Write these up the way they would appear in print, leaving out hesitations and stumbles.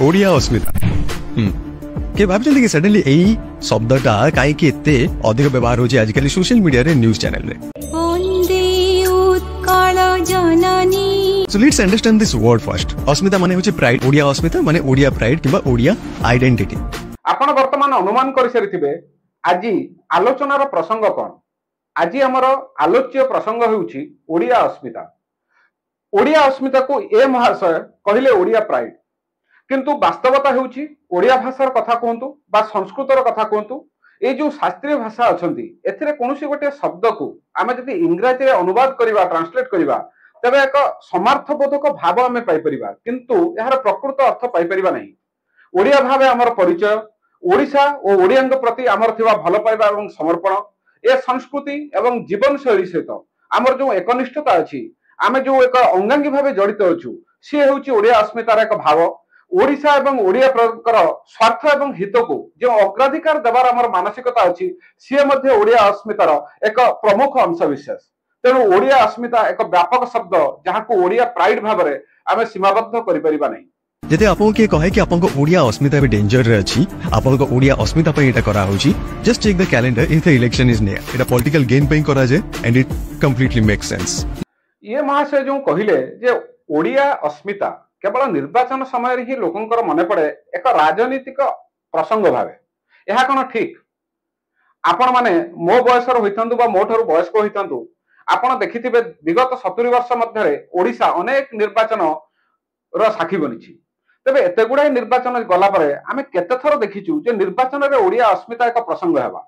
ओडिया अस्मिता के भाबचंती कि सडनली एई शब्दटा काई कि एते अधिक व्यवहार होची आजकल सोशल मीडिया रे न्यूज़ चैनल रे Vande Utkal Janani. So let's understand this word first. अस्मिता माने होची प्राइड। ओडिया अस्मिता माने ओडिया प्राइड किबा ओडिया आइडेंटिटी। आपण वर्तमान अनुमान करि सरिथिबे आजि आलोचनार प्रसंग कोन। आजि हमर आलोच्य प्रसंग होउची ओडिया अस्मिता। ओडिया अस्मिता को ए महाशय कहिले ओडिया प्राइड, किंतु वास्तवता होउची ओडिया भाषार कथा कहंतु बा संस्कृतर कथा कहंतु, ए जो शास्त्रीय भाषा अछंती एथिरे कोनोसी गोटे शब्द को आमे जदि इंग्रजी रे अनुवाद करिवा, ट्रांसलेट करिवा, तबे एक समार्थबोधक भाव आमे पाई परिबा, किंतु यार प्रकृत अर्थ पाई परिबा नहीं। ओडिया भावे हमर परिचय, ओडिशा और ओडियांग प्रति आमर थिबा भल पाइबा एवं समर्पण, ए संस्कृति एवं जीवन शैली सहित आमर जो एकनिष्ठता अछि, आमे जो एक अंगांगी भावे जड़ित अछु, सी हेउची ओडिया अस्मितार एक भाव। ओडिशा एवं ओडिया स्वार्थ एवं हित को जो अग्राधिकार देवार आमर मानसिकता अछि, सी मध्ये ओडिया अस्मितार एक प्रमुख अंश विशेष। तेणु ओडिया अस्मिता एक व्यापक शब्द जहाँ को ओडिया प्राइड भाव में आमे सीमाबद्ध करि परिबा नहीं। जदि आपन के कहे कि आपन को ओडिया अस्मिता भी डेंजर रे अछि, आपन को ओडिया अस्मिता पे एटा करा होची, just check the calendar if the election is near. एटा पॉलिटिकल गेन पे करा जे and it completely make sense. ये महाशय जो कहिले जे ओडिया अस्मिता केवल निर्वाचन समय ही लोकंकर मने पड़े एक राजनीतिक प्रसंग भावे, यह कौन ठीक? आपण माने मो बयसर होइतंतु बा मो ठरु वयस्क होइतंतु, आपण देखिथिबे विगत 70 वर्ष मध्यरे ओडिशा अनेक निर्वाचन रो साक्षी बनिछि। तबे एते गुडाय निर्वाचन गला परे आमे केते थर देखिछु जे निर्वाचन रे ओडिया अस्मिता एक प्रसंग हेबा।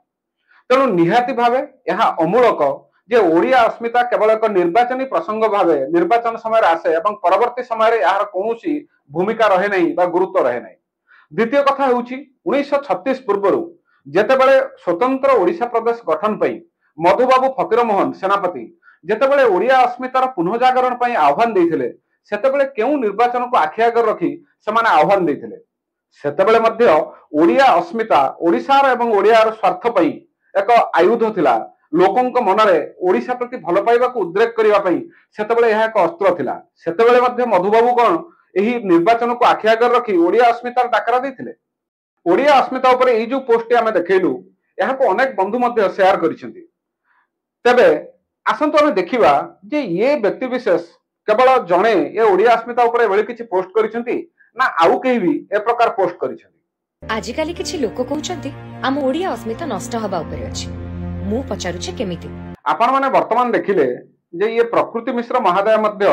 तेणु निहाती भावे यह अमूलक जे ओडिया अस्मिता केवल एक निर्वाचनी प्रसंग भावे निर्वाचन समय आसे एवं परवर्ती समय यार कौनसी भूमिका रहे नहीं बा गुरुत्व रहे नहीं। द्वितीय कथा होउची 1936 पूर्वरु जेतेबेले स्वतंत्र ओडिशा प्रदेश गठन पई मधुबाबू फकीर मोहन सेनापति जेतेबेले ओडिया अस्मितार पुनर्जागरण पई आह्वान देइथिले, सेतेबेले केउ निर्वाचन को आखि आगर रखी सेमाने आह्वान देइथिले। सेतेबेले मध्य ओडिया अस्मिता ओडिशार एवं ओडियार स्वार्थ पई एक आयुध थिला। लोकंक मनरे ओडिशा प्रति भल पाइबा को उद्रेक करिवा पई सेतेबेले यह एक अस्त्र थिला। सेतेबेले मध्य मधुबाबू कोन एही निर्वाचन को आखि आगर रखी ओडिया अस्मितार डाकरा देइथिले। ओडिया अस्मिता ऊपर एई जो पोस्ट आमे देखैलु, यह को अनेक बंधु मध्य शेयर करिसेंती। तबे आसंतु आमे देखिबा जे ये व्यक्ति विशेष केवल जणे ए ओडिया अस्मिता ऊपर एबेले किछि पोस्ट करिसेंती ना आउ केही भी ए प्रकार पोस्ट करिसेंती। आजिकाली किछि लोक कहउचंती आम ओडिया अस्मिता नष्ट हबा ऊपर अछि। मु पचारुचे केमिति आपण माने वर्तमान देखिले जे ये प्रकृति मिश्र महादय मध्य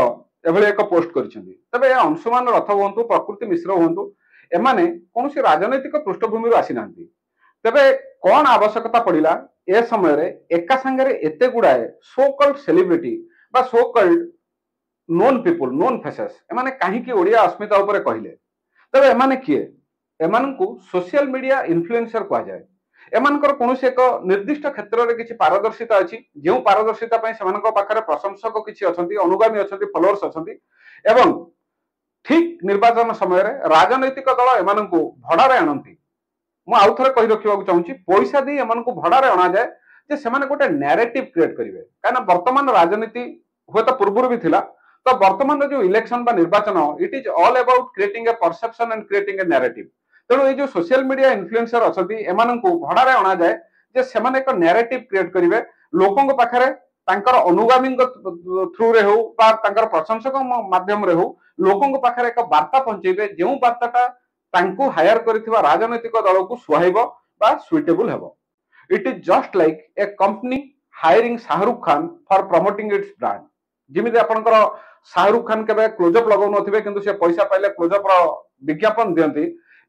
एभले एक पोस्ट करिसेंती। तबे अंशुमान रथ होंतु, प्रकृति मिश्र होंतु, एमाने कोनोसी राजनैतिक पृष्ठभूमि आसी नांती। तबे कोन आवश्यकता पड़िला ए समय रे एका संगे एते गुडाए सो कॉल्ड सेलिब्रिटी बा so called known people, known faces एमाने काहे कि ओडिया अस्मिता ऊपर कहिले? तबे एमाने किए? एमानकु सोशल मीडिया इन्फ्लुएंसर कहा जाए। एमानकर कोनोसी एक निर्दिष्ट क्षेत्र रे किछि पारदर्शिता अछि, जेउ पारदर्शिता पय सेमानक पाखरे प्रशंसक किछि अछंती, अनुगामी अछंती, फॉलोअर्स अछंती, एवं ठीक निर्वाचन समय रे राजनैतिक दल एमानकु भड़ारे आनंती। मु आउ थरे कहि रखिबाकु चाहूची, पैसा दे एमानकु भड़ारे आना जाए जे सेमाने गोटे नैरेटिव क्रिएट करिवे। काना वर्तमान राजनीति होता पूर्वरु भी थिला, तो वर्तमान जो इलेक्शन बा निर्वाचन it is all about creating a perception and creating a narrative. तेणु ये जो सोशल मीडिया इन्फ्लुएंसर अछंती एमानकु भड़ारे आना जाए जे सेमाने एक नैरेटिव क्रिएट करिवे, लोकंक पाखरे तांकर अनुगामी थ्रू रे हो बा तांकर प्रशंसक माध्यम रे हो लोकंक पाखरे एक वार्ता पहुंचेबे, जेउ वार्ताटा तांकु हायर करिथिबा राजनैतिक दल को सुहाइबो बा सुइटेबल हेबो। It is just like a company hiring Shahrukh Khan for promoting its brand. जिमिति आपनकर शाहरुख खान केबे क्लोजअप लगाउ नथिबे, किंतु से पैसा पाइले क्लोजअप रो विज्ञापन दियंती।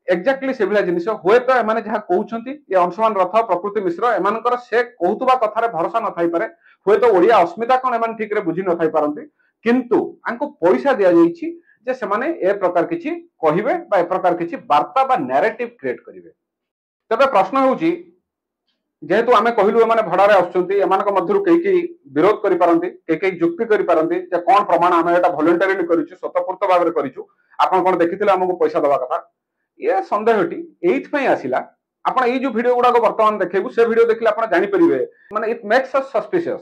एक्जाक्टली से भला जिनिस होय तो एमाने जहा कहउछंती ये अंशुमान रथ, प्रकृति मिश्र एमानकर से कहउतबा कथारे भरोसा न थाई पारे। होय तो ओडिया अस्मिता कोन एमान ठीक रे बुझी न थाई पारंती, किंतु आंको पैसा दिया जाईछि जे सेमाने ए प्रकार किछि कहिबे बा ए प्रकार किछि वार्ता बा नैरेटिव क्रिएट करिवे। तबे प्रश्न होउछि, जेहेतु आमे कहिलु एमाने भड़ारे आछंती, एमानक मध्यरु केही विरोध करि पारंती, केही जुक्ति करि पारंती जे कोन प्रमाण आमे एटा वॉलंटरीली करिछु, स्वतःपूर्त भाबरे करिछु, आपण कोन देखिथिले हमकु पैसा दबा कथा। ये संदेहटी एइथ पई आसिला। आपण एई जो वीडियो गुडा को वर्तमान देखेबु, से वीडियो देखले आपण जानि परिबे माने इट मेक्स अस सस्पिशियस।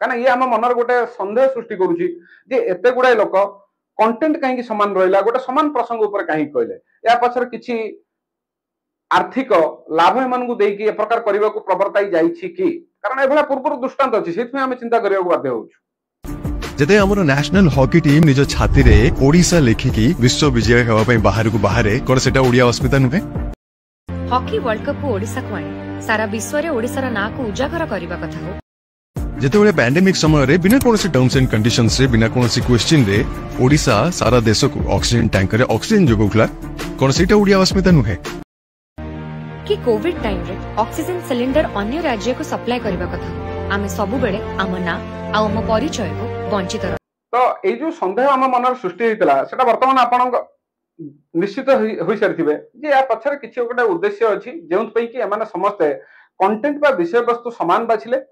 काना ये हम मनर गोटे संदेह सृष्टि करूची जे एते गुडा लोक कंटेंट कहीं सामान रहा गोटे सामान प्रसंग उपर कहीं कहले या पछर किछि आर्थिक लाभ एमानकु देकी ए प्रकार करबा को प्रवर्ताई जाईछि कि कारण एभला पूर्व दृष्टांत अछि सेथि आमे चिंता करिया बाध्य होछु जते हमर नेशनल हॉकी टीम निज छाती रे ओडिसा लेखिकी विश्व विजय हेवा पई बाहर को बाहरे कोन सेटा ओडिया अस्मिता नुहे हॉकी वर्ल्ड कप को ओडिसा को आनी सारा विश्व रे ओडिसा ना को उजागर करबा कथा हो जेतेबेले पैंडेमिक समय रे बिना कोनोसी टर्म्स एंड कंडीशंस रे बिना कोनोसी क्वेश्चन रे ओडिसा सारा देश को ऑक्सीजन टैंकर रे ऑक्सीजन जोगुखला कोन सेटा ओडिया अस्मिता नुहे कि कोविड टाइम रे ऑक्सीजन सिलेंडर अन्य राज्य को सप्लाई करबा कथा हो आमे सब बेले आम ना आ आम परिचय को वंचित तो ए जो संदेह आम मन सृष्टि होइतला सेटा वर्तमान आपन निश्चित होई सारिथिबे जे या पछरे किछि गोटे उद्देश्य अछि जेउत पई कि एमाने समस्त कंटेंट बा विषय वस्तु समान बाछिले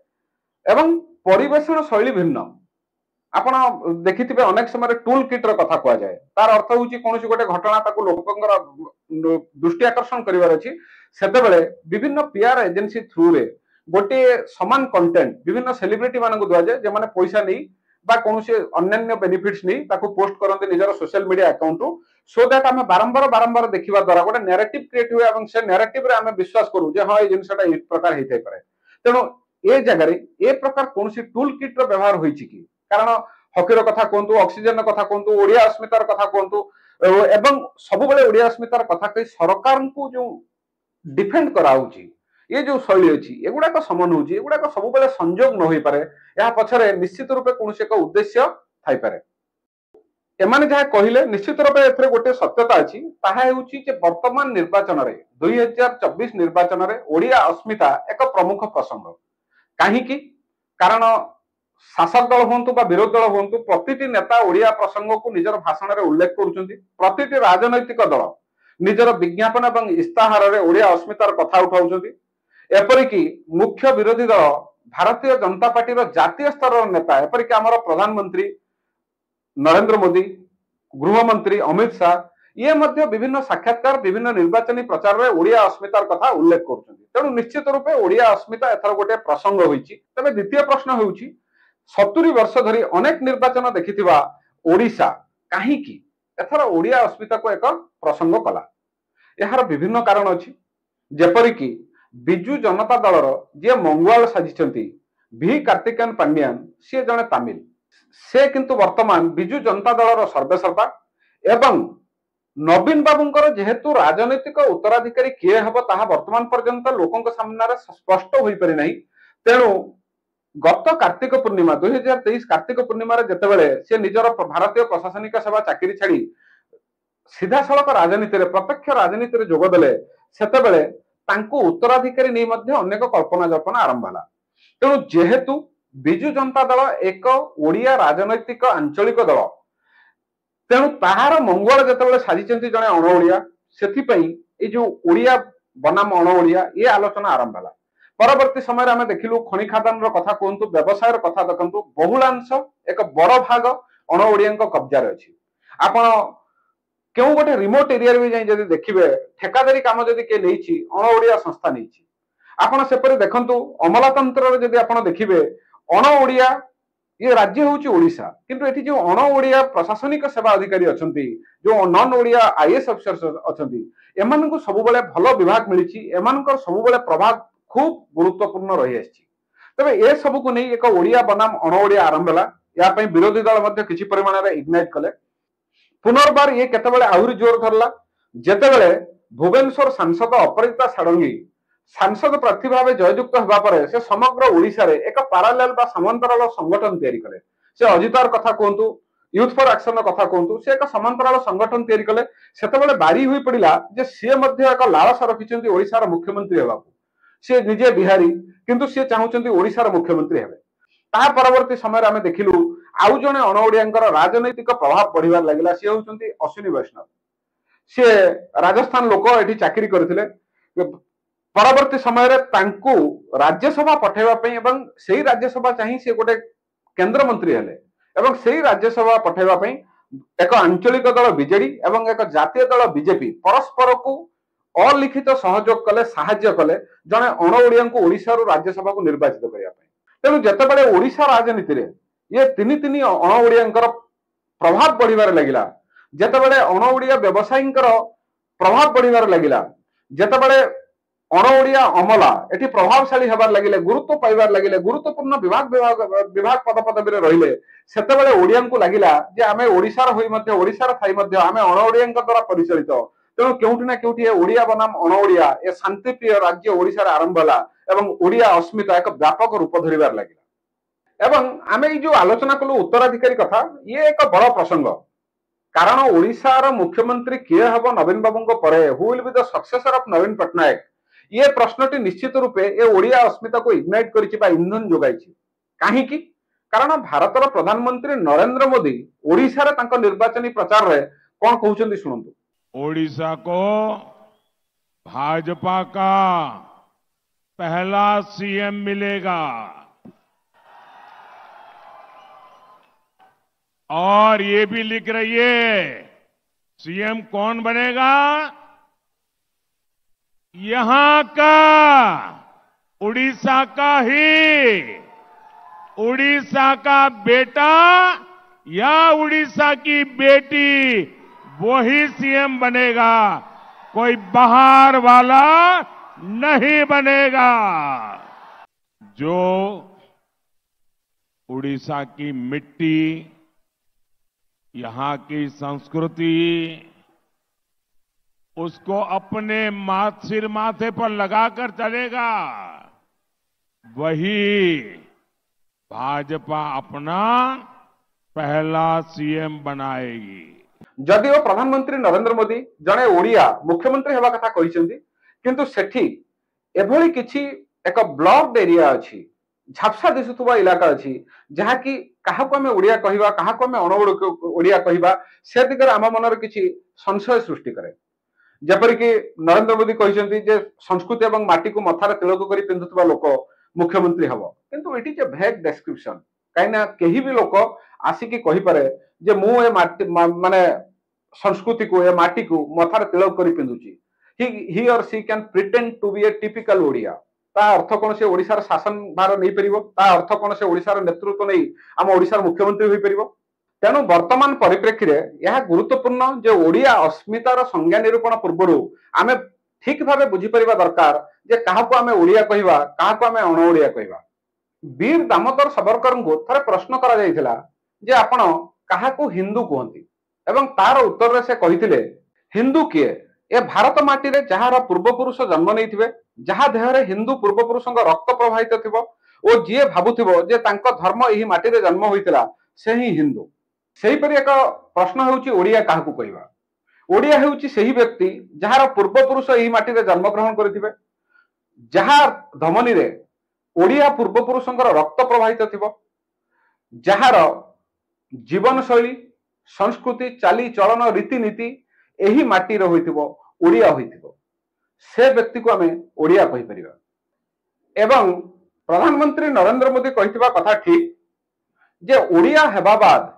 एवं परिवेषण शैली भिन्न आपण देखिथिबे अनेक समय टूल किट रो कथा कुआ जाए तार अर्थ होउची कोनोसी गोटे घटना ताकू लोकंकर दृष्टि आकर्षण करिवार अछि सेते बेले विभिन्न पीआर एजेंसी थ्रू रे गोटे समान कंटेंट विभिन्न सेलिब्रिटी मानकु दुआ जाए जे माने पैसा नै बा कोनोसी अन्य बेनिफिट्स नै ताकू पोस्ट करन्ते निजर social media account so that आमे बारंबार देखिबा द्वारा गोटे नैरेटिव क्रिएट हुए एवं से नैरेटिव रे आमे विश्वास करू जे हां ए जिंसटा एक प्रकार हेतै पारे तेनो ए जगह रे ए प्रकार कोनोसी टूल किट रो व्यवहार होईछि कि कारण हॉकी रो कथा कोंतु ऑक्सीजन रो कथा कोंतु ओडिया अस्मिता रो कथा कोंतु एवं सब बेले ओडिया अस्मिता रो कथा कई सरकार को जो डिफेंड कराउछि ये जो शैली अछि एगुडा को समन होछि एगुडा को सब बेले संयोग न होई पारे या पछरे निश्चित रूपे कोनोसी एक उद्देश्य थाई पारे एमाने जहा कहिले निश्चित रूपे एथरे गोटे सत्यता अछि ताहा हेउछि जे वर्तमान निर्वाचन रे 2024 निर्वाचन रे ओडिया अस्मिता एक प्रमुख प्रसंग काहे कि कारण शासक दल होंतु बा विरोधी दल होंतु प्रतिटी नेता ओडिया प्रसंग को निजर भाषण रे उल्लेख करूछंती प्रतिटी राजनैतिक दल निजर विज्ञापन एवं इस्ताहार रे ओडिया अस्मितार कथा उठाउछंती एपरिकी मुख्य विरोधी दल भारतीय जनता पार्टी रो जातीय स्तर नेता एपरिकी हमर प्रधानमंत्री नरेंद्र मोदी गृहमंत्री अमित शाह ये मध्य विभिन्न साक्षात्कार विभिन्न निर्वाचनी प्रचार रे ओडिया अस्मितार कथा उल्लेख करूछंती तेणु निश्चित रूपे ओडिया अस्मिता एथर गोटे प्रसंग होईछि तबे द्वितीय प्रश्न होउछि 70 वर्ष धरी अनेक निर्वाचन देखिथिबा ओडिशा काहे कि एथर ओडिया अस्मिता को एक प्रसंग कला यार विभिन्न कारण अछि जेपरिकी बिजू जनता दल जे मंगवाल साजिचंती भी कार्तिकेयन पांड्यान से जने तमिल से किंतु वर्तमान बिजू जनता दल सर्वेसर्वा एवं नवीन बाबूंकर जेहेतु राजनैतिक उत्तराधिकारी किए हब ताहा वर्तमान पर्यंत लोकंक सामने स्पष्ट होई परि नाही तेणु गत कार्तिक पूर्णिमा 2023 कार्तिक पूर्णिमा जेतेबेले से निजर भारतीय प्रशासनिक सेवा चाकरी छाड़ी सीधा सड़क राजनीति रे प्रत्यक्ष राजनीति रे जोग देले सेतेबेले तांको उत्तराधिकारी नै मध्ये अनेक कल्पना जल्पना आरंभ होला तेणु जेहेतु बिजू जनता दल एक ओडिया राजनैतिक आंचलिक दल तेणु ताहार मंगल जेतेबेले साजिचंती जणे अण ओडिया सेथि पई ए जो ओडिया बनाम अण ओडिया ये आलोचना आरंभ होला परवर्ती समय आमे देखिलु खनि खादान रो कथा कोंतु व्यवसाय रो कथा देखंतु बहुलांश एक बड़ भाग अण ओडियान को कब्जा रे अछि आपण केउ गोटे रिमोट एरिया रे जाई जदी देखिबे ठेकादारी काम जदी के लेछि अण ओडिया संस्था नेछि आपण सेपरे देखंतु अमलातंत्र रे जदी आपण देखिबे अण ओडिया ये राज्य होउची ओडिशा किंतु एठी जो अण ओडिया प्रशासनिक सेवा अधिकारी अछंती जो नॉन ओडिया आईएएस अफसर्स अछंती एमान को सब बेले भलो विभाग मिलिछि एमान को सब बेले प्रभाव खूब गुरुत्वपूर्ण रही आछि तबे ए सब को नै एक ओडिया बनाम अण ओडिया आरंभ होला या पई विरोधी दल मध्ये किछि परिमाण रे इग्नाइट कले पुनर्बार ये केतेबेले आहुरी जोर धरला जेतेबेले भुवनेश्वर सांसद अपराजिता षडंगी सांसद प्रार्थी भाव जययुक्त होगा पर से समग्र ओडिशा रे एक पैरेलल बा समांतराल संगठन तैयारी कले से अजितार कथा कोंतु यूथ फॉर एक्शन कथा कोंतु से एक समांतराल संगठन तैयारी कले सेतेबेले बारी होई पडिला जे से मध्ये एक लालसा रखिचंती ओडिशा रो मुख्यमंत्री हेबा से निजे बिहारी किंतु से चाहुचंती ओडिशा रो मुख्यमंत्री हेबे ता परवर्ती समय रे आमे देखिलु आउ जने अण ओडियांकर राजनैतिक प्रभाव पडिबार लागिला से होचंती अश्विनी वैष्णव से राजस्थान लोक एठी चाकरी करथिले परवर्ती समय रे तांकु राज्यसभा पठेबा पई एवं सेही राज्यसभा चाहि से गोटे केंद्र मंत्री हेले एवं सेही राज्यसभा पठेबा पई एक आंचलिक दल बीजेडी एवं एक जातीय दल बीजेपी परस्पर को अलिखित सहयोग कले साहाय्य कले जने अण ओडिया को ओडिशा रो राज्यसभा को निर्वाचित करिया पई तेनु जतेबेले ओडिशा राजनीति रे ये तिनि अण ओडियांकर प्रभाव बढ़िबार लगिला जेतेबेले अण ओडिया व्यवसायींकर प्रभाव बढ़िबार लगिला जेतेबेले अण ओडिया अमला एठी प्रभावशाली हेबार लगिले गुरुत्व पाइबार लगिले गुरुत्वपूर्ण विभाग पद पदवी रहिले सेतेबेले ओडियांकु लागिला जे आमे ओडिसार होई मध्ये ओडिसार थाई मध्ये आमे अण ओडियांक द्वारा परिचालित तेणु केउठी ना केउठी ओडिया बनाम अण ओडिया ए शांतिप्रिय राज्य ओडिसार आरंभ होला एवं ओडिया अस्मिता एक व्यापक रूप धरिबार लगिला एवं आमे ई जो आलोचना कलु उत्तराधिकारी कथा ये एक बड़ प्रसंग कारण ओडिसार मुख्यमंत्री किए हबो नवीन बाबूंको परे who will be the successor of Naveen Patnaik ये प्रश्नटी निश्चित रूपे ए ओडिया अस्मिता को इग्नाइट करिछि बा इंधन जोगाइछि काहेकि कारण भारतर प्रधानमंत्री नरेंद्र मोदी ओडिसा रे तांको निर्वाचनी प्रचार रे कोन कहउछन्ती सुनंतु ओडिशा को भाजपा का पहला सीएम मिलेगा और ये भी लिख रही है सीएम कौन बनेगा यहां का उड़ीसा का ही उड़ीसा का बेटा या उड़ीसा की बेटी वही सीएम बनेगा कोई बाहर वाला नहीं बनेगा जो उड़ीसा की मिट्टी यहां की संस्कृति उसको अपने सिर माथे पर लगाकर चलेगा वही भाजपा अपना पहला सीएम बनाएगी जदिओ प्रधानमंत्री नरेंद्र मोदी जने ओडिया मुख्यमंत्री हेबा कथा कहिसेंती किंतु सेठी एभली किछि एक ब्लॉक्ड एरिया अछि झापसा दिसुथुबा इलाका अछि जहा कि काहाको हमें ओडिया कहिबा काहाको हमें अण ओडिया कहिबा से दिगरे आम मनर किछि संशय सृष्टि करे जेपरि कि नरेंद्र मोदी कहिसेंती जे संस्कृति एवं माटी को मथार तिलक करी पिंधुथुबा लोक मुख्यमंत्री हबो किंतु it is a vague description काइना केही भी लोक आसिकी कहि पारे जे मु ए माटी माने संस्कृति को ए माटी को मथार तिलक करी पिंधुची he or she can pretend to be a typical Odia ता अर्थ कोन से ओडिसार शासन भार नहीं परिबो ता अर्थ कोन से ओडिसार नेतृत्व नहीं आम ओडिसार मुख्यमंत्री होई परिबो तेणु वर्तमान परिप्रेक्षी रे यह गुरुत्वपूर्ण जे ओडिया अस्मितार संज्ञा निरूपण पूर्व आमे ठीक भावे बुझी परिबा दरकार जे काहाको आमे ओडिया कहिबा काहाको आमे अण ओडिया कहिबा वीर दामोदर सावरकर को थरे प्रश्न करा जायथिला जे आपण काहाको हिंदू कहंती एवं तार उत्तर रे से कहिथिले हिंदू किए ए भारत माटी रे जहार पूर्वपुरुष जन्म नैथिबे जहा देहरे हिंदू पूर्वपुरुषଙ୍କ रक्त प्रवाहित थिबो ओ जिए भाबुथिबो जे तांको धर्म एही माटी रे जन्म होइतिला से ही हिंदू सेही परि एक प्रश्न हेउची ओडिया काहाकू कहिबा ओडिया हेउची सेही व्यक्ति जहार पूर्वपुरुष एही माटी रे जन्म ग्रहण करथिबे जहा धमनी रे ओडिया पूर्वपुरुषଙ୍କ रक्त प्रवाहित थिबो जहार जीवन शैली संस्कृति चाली चलन रीतिनीति एही माटी रे होइथिबो ओडिया होइथिबो से व्यक्ति को आमे ओडिया कहि परिबा एवं प्रधानमंत्री नरेंद्र मोदी कहिथिबा कथा ठीक जे ओडिया हेबा बाद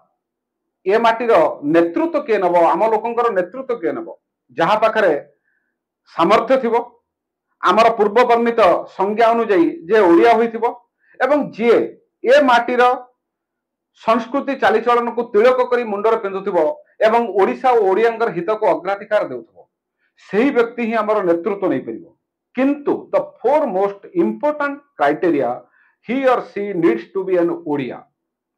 ए माटीर नेतृत्व के नबो आम लोकंकर नेतृत्व के नबो जहा पाखरे सामर्थ्य थिबो आमर पूर्व वर्णित संज्ञा अनुଯାयी जे ओडिया होइथिबो एवं जे ए माटीर संस्कृति चालीचलन को तिलक करी मुंडर पिंधुथिबो एवं ओडिसा और ओडियांकर हित को अग्राधिकार देउथिबो सेही व्यक्ति ही आमर नेतृत्व नहीं परिबो किंतु the foremost important criteria he or she needs to be an Odia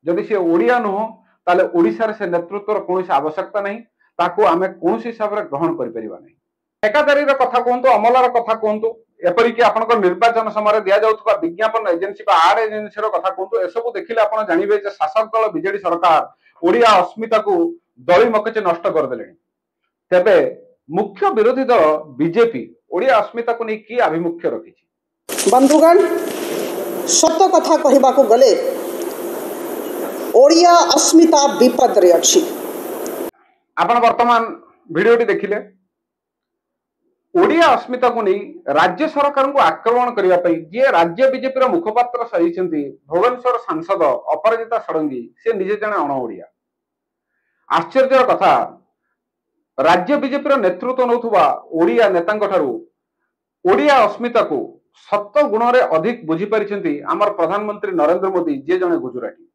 जदि से ओडिया नुह ताले ओडिसा रे से नेतृत्वर कोनोसी आवश्यकता नहीं ताको आमे कोनोसी हिसाब रे ग्रहण करि परिबा नहीं एकादारी रे कथा कोहंतो अमलार कथा कोहंतो एपरि कि आपनकर निर्वाचन समय दिया जाउथबा विज्ञापन एजेंसी बा आड एजेंसी रो कथा कोहंतो एसबु देखिले आपण जानिबे जे शासक दल बीजेडी सरकार ओडिया अस्मिता को दली मकचे नष्ट कर देलेनी तेबे मुख्य विरोधी दल बीजेपी ओडिया अस्मिता को नै की अभिमुख्य रखिछि बंधुगण सत्य कथा कहबा को गले ओडिया अस्मिता विपद रे अछि आपण वर्तमान वीडियोटी देखिले ओडिया अस्मिता को नहीं राज्य सरकार को आक्रमण करने जे राज्य बीजेपी मुखपात्र सही भुवनेश्वर सांसद अपराजिता षडंगी से निजे जने अण ओडिया आश्चर्य कथा राज्य बीजेपी नेतृत्व नौथुबा ओडिया नेतांक ठारू ओडिया अस्मिता को सत गुण रे अधिक बुझी पारिछंती आमर प्रधानमंत्री नरेंद्र मोदी जे जने गुजराती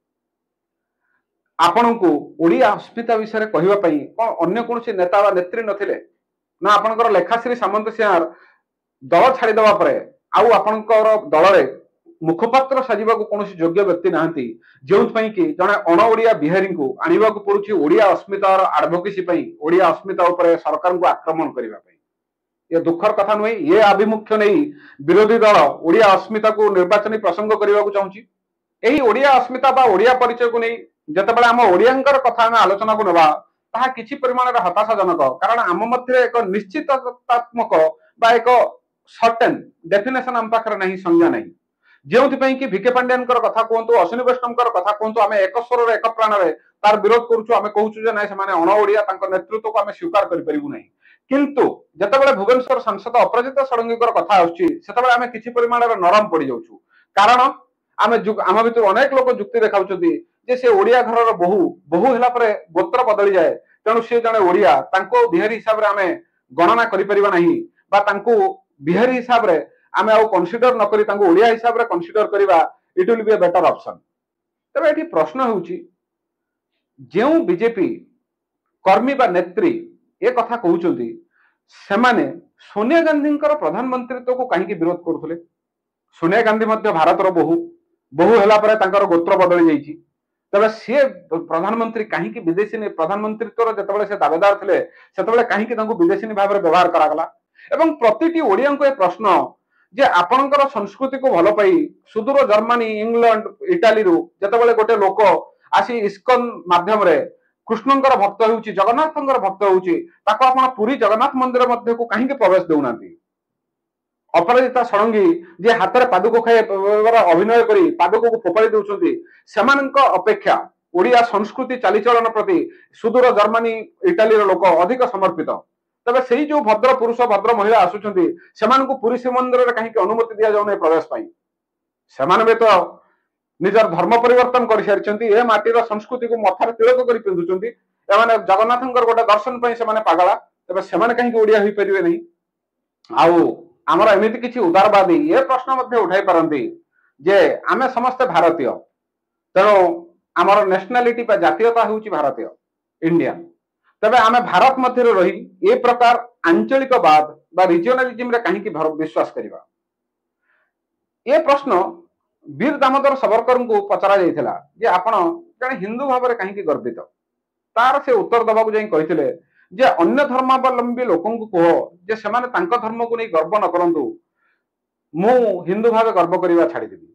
आपणको ओडिया अस्मिता विषय कहवा अन्य कौन नेता वा नेत्री नथिले ना आपणकर लेखाश्री सामंत सिंह दल छाड़ीदेवा आउ आपणकर दल मुखपात्र साजिबा कौन योग्य व्यक्ति नाहंती जो कि जड़े अण ओडिया बिहारी को आनिबा को पड़ुछि ओडिया अस्मितार एडवोकेसी ओडिया अस्मिता उपर सरकार को आक्रमण करने ये दुखर कथा नुहे ये आभिमुख्य नहीं विरोधी दल ओडिया अस्मिता को निर्वाचन प्रसंग करने को चाहूँगी यही ओडिया अस्मिता बा ओडिया परिचय को नहीं जितेबाला आम ओडियांकर कथा आम आलोचना को नवा ताहा किछि परिमाण हताशाजनक कारण आम मध्य एक निश्चितात्मक बा एक सर्टेन डेफिनेशन आम पाखरे नहीं संज्ञा नहीं जो कि भिके पांड्यानकर कथा कहतु अश्विनी वैष्णवकर कथा कहतु आम एक स्वर एक प्राण तार विरोध करुछु आम कहूछु ना से अण ओडिया नेतृत्व को आम स्वीकार करिपरिबु नहीं किंतु जितेबाला भुवनेश्वर सांसद अपराजिता षडंगीकर कथा आछि सेतेबाला आम किछि परिमाण नरम पड़ जाउछु कारण आम भितर अनेक लोक जुक्ति देखाउछथि जे से ओडिया घर बहु बहु हैला परे गोत्र बदली जाए तेणु से जने ओडिया तांको बिहारी हिसाब रे आमे गणना करि परिबा नहीं बा तांको बिहारी हिसाब रे आमे आउ कंसीडर न करी तांको ओडिया हिसाब रे कंसीडर करिबा it will be a better option. तबे एठी प्रश्न होउची जेउ बीजेपी कर्मी बा नेत्री ए कथा कहउचंती सेमाने सोनिया गांधींकर प्रधानमंत्रीत्व को काहे विरोध करुथले सोनिया गांधी मध्य भारतर बहु बहु हैला परे तांकर गोत्र बदली जाईची तबे से प्रधानमंत्री कहीं विदेशी प्रधानमंत्रीत्व जिते से दावेदार थे से कहीं विदेशी भाव में व्यवहार करागला एवं प्रतिटी ओडिया को प्रश्न जे आपणकर संस्कृति को भल पाई सुदूर जर्मनी इंग्लैंड इटाली जिते गोटे लोक आसी इस्कन माध्यम रे कृष्णंकर भक्त होउची जगन्नाथंकर भक्त होउची ताको आपण पुरी जगन्नाथ मंदिर मध्य को कहीं प्रवेश देउनांती अपराजिता षडंगी जे हाथ में पादुक खाई अभिनय करी पादुक को फोपाड़ी दौरान से अपेक्षा ओडिया संस्कृति चालीचलन प्रति सुदूर जर्मनी इटाली लोक अधिक समर्पित तबे से जो भद्र पुरुष भद्र महिला आसुचंती सेमानकु पुरी श्रीमंदिर रे कहीं अनुमति दिया जाउनै प्रवेश पाई सेमाने बे तो निजर धर्म परिवर्तन कर सारिचंती ए माटीर संस्कृति को मथार तिलक करी पिंधुचंती एमाने जगन्नाथंकर गोटे दर्शन पई सेमाने पागला तबे सेमाने कहीं ओडिया होई परिबे नहीं आउ आमर एमती किसी उदारवादी ये प्रश्न मध्य उठाई पारती जे आमे समस्ते भारतीय तेणु आमर नेशनालिटी बा जातीयता होउची भारतीय इंडियन तबे आमे भारत मध्य रही ए प्रकार आंचलिकवाद बा रिजनलिज्म रे कहीं विश्वास करिबा ये प्रश्न वीर दामोदर सावरकर को पचरा जाइथिला जे आपण जने हिंदू भाव में कहीं गर्वित तार से उत्तर दबाकू जाई कहिथिले जे अन्य धर्मावलंबी लोकों को कहो जे सेमाने तांका धर्म को नहीं गर्व न करंतु मु हिंदू भाव गर्व करवा छाड़ी देबी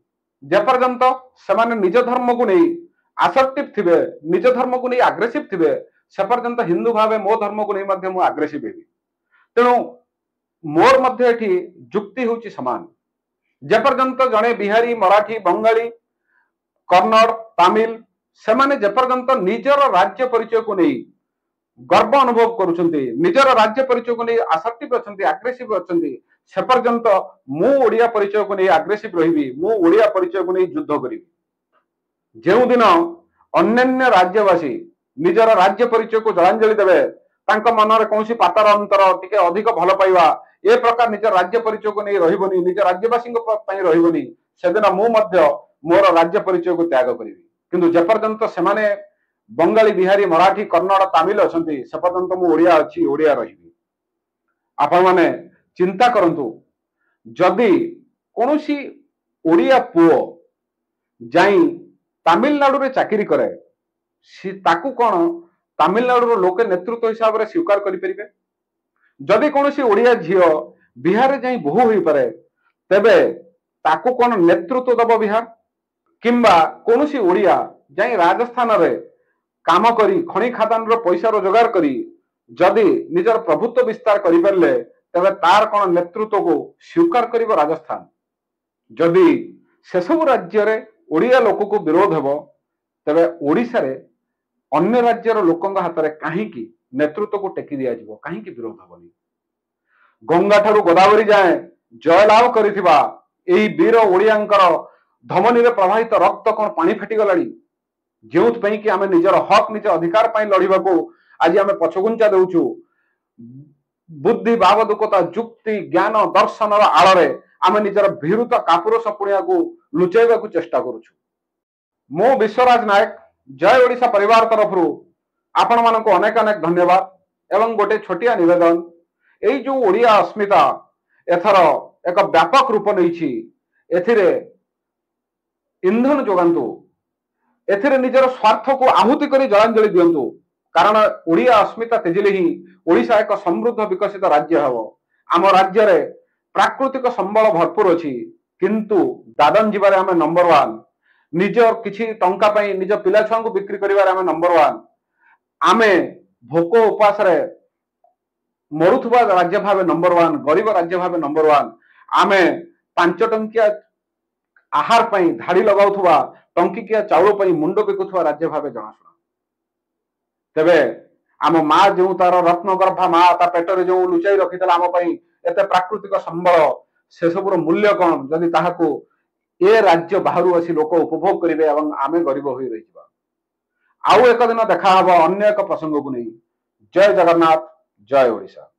जेपर्यंत सेमाने निज धर्म को नहीं असर्टिव थिबे निज धर्म को नहीं आग्रेसिव थिबे से पर्यंत हिंदू भाव मो धर्म को नहीं मध्य मु आग्रेसिव हेबी तेणु मोर मध्य एठी जुक्ति होची समान जेपर्यंत जणे बिहारी मराठी बंगाली कन्नड़ तमिल सेमाने जेपर्यंत निजर राज्य परिचय को नहीं गर्व अनुभव करुछंती निजर राज्य परिचय को नहीं असर्टिव अछंती आग्रेसिव अछंती से पर्यंत मु ओडिया परिचय को नहीं आग्रेसिव रहिबी मु ओडिया परिचय को नहीं युद्ध करिबी जेउ दिन अन्य राज्यवासी निजर राज्य परिचय को जलांजलि देवे तांका मनरे कोनसी पातार अंतर टिके अधिक भल पाइबा ए प्रकार निज राज्य परिचय को नहीं रहिबनी निज राज्यवासी पई रहिबनी सेदिन मु मध्य मोर राज्य परिचय को त्याग करिबी किंतु जेपर्यंत सेमाने बंगाली बिहारी मराठी कन्नड़ तमिल अछंती से पर्यंत मु ओडिया अछि ओडिया रहिबी आपण माने चिंता करंतु जदि कोनोसी ओडिया पुओ जाई तमिलनाडु रे चाकरी करे सी ताकू कोन तमिलनाडु लोके नेतृत्व हिसाब रे स्वीकार करि परिबे जदि कोनोसी ओडिया झियो बिहार रे जाई बहु होई पारे तबे ताकू कोन नेतृत्व दबो बिहार किंबा कोनोसी ओडिया जाई राजस्थान रे काम करी खणी खादान रो पैसा रोजगार करी जदि निजर प्रभुत्व विस्तार करि परले तबे तार कोन नेतृत्व को स्वीकार करिवो राजस्थान जदि से सब राज्य रे ओडिया लोक को विरोध हेबो तबे ओडिसा रे अन्य राज्यर लोकंग हाथ रे काहे की नेतृत्व को टेकी दिया जिवो काहे की विरोध हबनी गंगा ठारू गोदावरी जाए जयलाभ करिथिबा एही वीर ओडियांकर धमनी रे प्रवाहित रक्त कोन पानी फाटी गलानी जेउथ पई कि आमे निजर हक निज अधिकार पई लढिबा को आज आमे पछगुंचा देउछु बुद्धि भावदुकता जुक्ति ज्ञान दर्शन रो आळरे आमे निजर भीरुता कापुरुष पुणिया को लुचेबा को चेष्टा करूछु मो विश्वराज नायक जय ओडिशा परिवार तरफ आपण मानक अनेक अनेक धन्यवाद एवं गोटे छोटिया निवेदन एई जो ओडिया अस्मिता एथर एक व्यापक रूप नहीं एथिरे इंधन जोगांतु एथिरे निजर स्वार्थ को आहुति करी जलांजलि दियंतु कारण ओडिया अस्मिता तेजिले ही ओडिशा एक समृद्ध विकसित राज्य हबो। आम राज्य रे प्राकृतिक संबल भरपूर अछि किंतु दादन जीवारे आमे नंबर 1 निज किछि टंका पई निज पिला छुआ को बिक्री करिवारे आमे नंबर 1 आमे भोक उपास रे मरुथुबा राज्य भाव नंबर 1 गरीब राज्य भाव नंबर 1 आमे 5 टंकिया आहार पई धाड़ी लगाउथुबा टंकिकिया चाउल पई मुंडो बिकुथुबा राज्य भाव जनाशुना तेबे आम माँ जो तार रत्न गर्भा माँ ता पेटरे जो लुचाई रखितला आम पई एते प्राकृतिक संबल से सबुर मूल्य कौन जदि ताहाकू ए राज्य बाहरु आसी लोक उपभोग करिवे एवं आमे गरीब होई रहिबा। आउ एक दिन देखा हबो अन्य एक प्रसंग को नहीं। जय जगन्नाथ, जय ओडिशा।